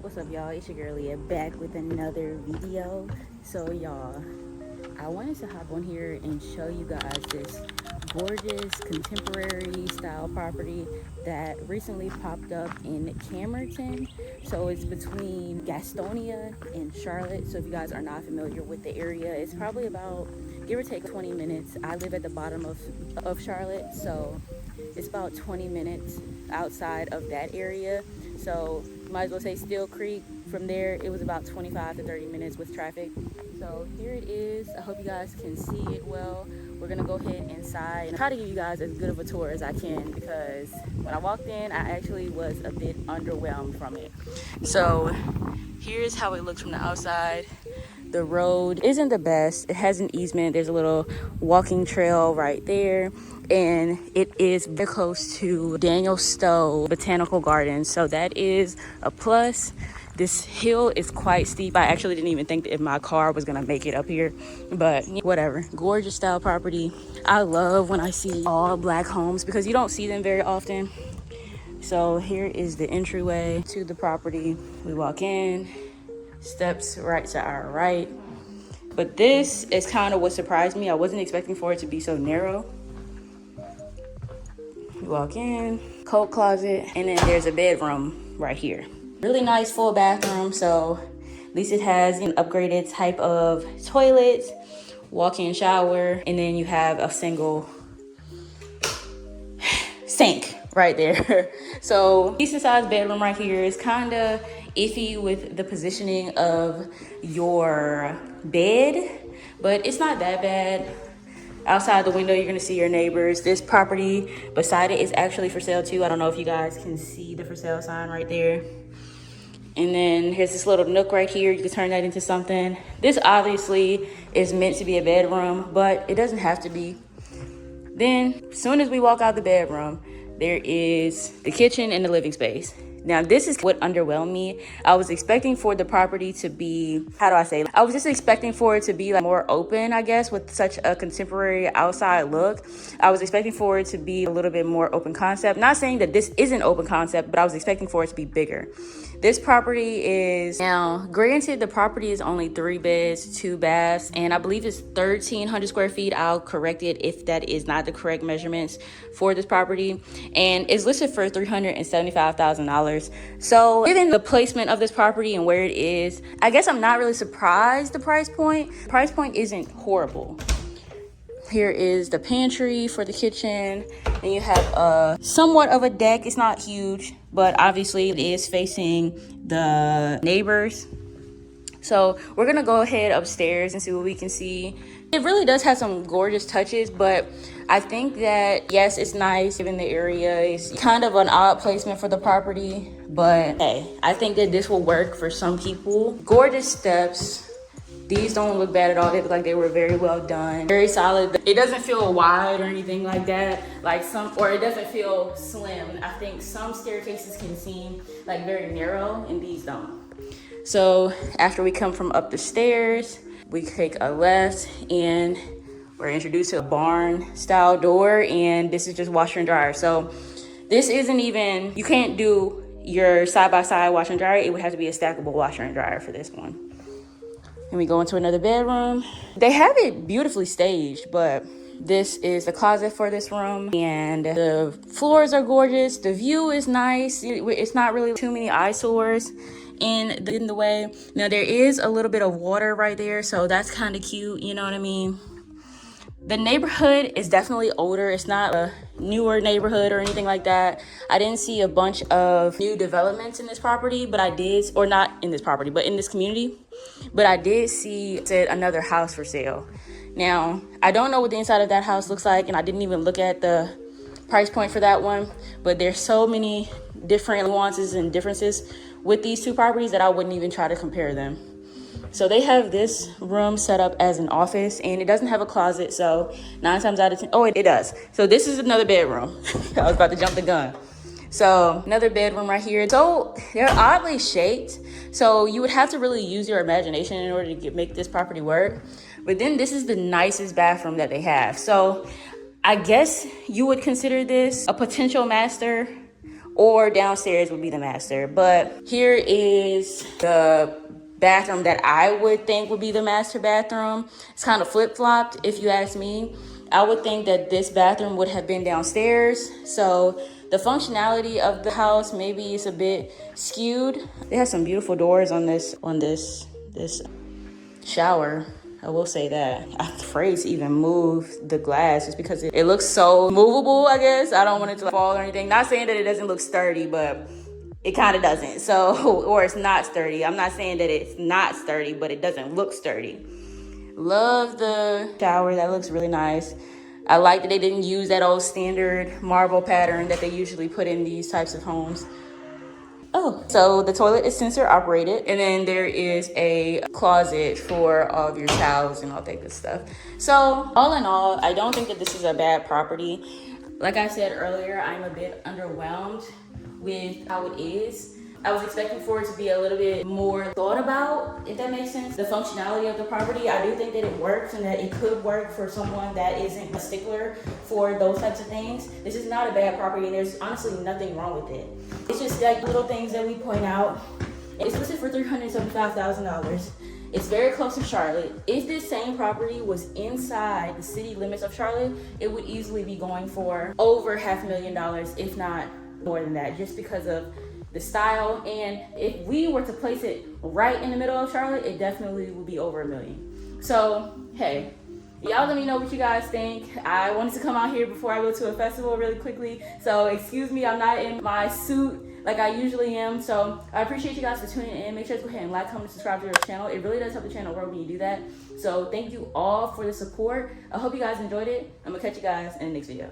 What's up, y'all? It's your girl Leah back with another video. So y'all, I wanted to hop on here and show you guys this gorgeous contemporary style property that recently popped up in Cramerton. So it's between Gastonia and Charlotte. So if you guys are not familiar with the area, it's probably about, give or take, 20 minutes. I live at the bottom of Charlotte, so it's about 20 minutes outside of that area. So might as well say Steel Creek. From there, it was about 25 to 30 minutes with traffic. So here it is. I hope you guys can see it well. We're gonna go ahead inside and try to give you guys as good of a tour as I can, because when I walked in, I actually was a bit underwhelmed from it. So here's how it looks from the outside. The road isn't the best. It has an easement. There's a little walking trail right there. And it is very close to Daniel Stowe Botanical Gardens. So that is a plus. This hill is quite steep. I actually didn't even think that if my car was gonna make it up here, but whatever. Gorgeous style property. I love when I see all black homes because you don't see them very often. So here is the entryway to the property. We walk in, steps right to our right. But this is kind of what surprised me. I wasn't expecting for it to be so narrow. You walk in, coat closet, and then there's a bedroom right here. Really nice full bathroom, so at least it has an upgraded type of toilet, walk-in shower, and then you have a single sink right there. So decent sized bedroom right here. Is kind of iffy with the positioning of your bed, but it's not that bad. Outside the window, you're gonna see your neighbors. This property beside it is actually for sale too. I don't know if you guys can see the for sale sign right there. And then here's this little nook right here. You can turn that into something. This obviously is meant to be a bedroom, but it doesn't have to be. Then, as soon as we walk out the bedroom, there is the kitchen and the living space. Now, this is what underwhelmed me. I was expecting for the property to be, how do I say? I was just expecting for it to be like more open, I guess, with such a contemporary outside look. I was expecting for it to be a little bit more open concept. Not saying that this isn't open concept, but I was expecting for it to be bigger. This property is, now granted, the property is only 3 beds, 2 baths, and I believe it's 1,300 square feet. I'll correct it if that is not the correct measurements for this property. And it's listed for $375,000. So given the placement of this property and where it is, I guess I'm not really surprised the price point. Price point isn't horrible. Here is the pantry for the kitchen, and you have somewhat of a deck. It's not huge, but obviously it is facing the neighbors. So we're gonna go ahead upstairs and see what we can see. It really does have some gorgeous touches, but I think that, yes, it's nice given the area. It's kind of an odd placement for the property, but hey, I think that this will work for some people. Gorgeous steps. These don't look bad at all. They look like they were very well done, very solid. It doesn't feel wide or anything like that, or it doesn't feel slim. I think some staircases can seem like very narrow, and these don't. So after we come from up the stairs, we take a left and we're introduced to a barn style door, and this is just washer and dryer. So this isn't even, you can't do your side-by-side washer and dryer. It would have to be a stackable washer and dryer for this one. And we go into another bedroom. They have it beautifully staged, but this is the closet for this room, and the floors are gorgeous. The view is nice. It's not really too many eyesores in the way. Now there is a little bit of water right there, so that's kind of cute, you know what I mean? The neighborhood is definitely older. It's not a newer neighborhood or anything like that. I didn't see a bunch of new developments in this property, but I did, or not in this property, but in this community. But I did see, it said another house for sale. Now, I don't know what the inside of that house looks like, and I didn't even look at the price point for that one, but there's so many different nuances and differences with these two properties that I wouldn't even try to compare them. So they have this room set up as an office, and it doesn't have a closet, so 9 times out of 10, oh, it does. So this is another bedroom. I was about to jump the gun. So another bedroom right here. So they're oddly shaped, so you would have to really use your imagination in order to make this property work. But then this is the nicest bathroom that they have. So I guess you would consider this a potential master or downstairs would be the master. But here is the bathroom that I would think would be the master bathroom. It's kind of flip-flopped if you ask me. I would think that this bathroom would have been downstairs. So the functionality of the house maybe is a bit skewed. It has some beautiful doors on this shower. I will say that. I'm afraid to even move the glass just because it looks so movable, I guess. I don't want it to fall or anything. Not saying that it doesn't look sturdy, but it kind of doesn't. So, or it's not sturdy. I'm not saying that it's not sturdy, but it doesn't look sturdy. Love the shower. That looks really nice. I like that they didn't use that old standard marble pattern that they usually put in these types of homes. Oh, so the toilet is sensor operated, and then there is a closet for all of your towels and all that good stuff. So all in all, I don't think that this is a bad property. Like I said earlier, I'm a bit underwhelmed with how it is. I was expecting for it to be a little bit more thought about, if that makes sense. The functionality of the property, I do think that it works and that it could work for someone that isn't a stickler for those types of things. This is not a bad property and there's honestly nothing wrong with it. It's just like little things that we point out. It's listed for $375,000. It's very close to Charlotte. If this same property was inside the city limits of Charlotte, it would easily be going for over $500,000, if not more than that, just because of the style. And if we were to place it right in the middle of Charlotte, it definitely would be over $1 million. So, hey, y'all let me know what you guys think. I wanted to come out here before I go to a festival really quickly. So excuse me, I'm not in my suit like I usually am. So I appreciate you guys for tuning in. Make sure to go ahead and like, comment, subscribe to the channel. It really does help the channel grow when you do that. So thank you all for the support. I hope you guys enjoyed it. I'm gonna catch you guys in the next video.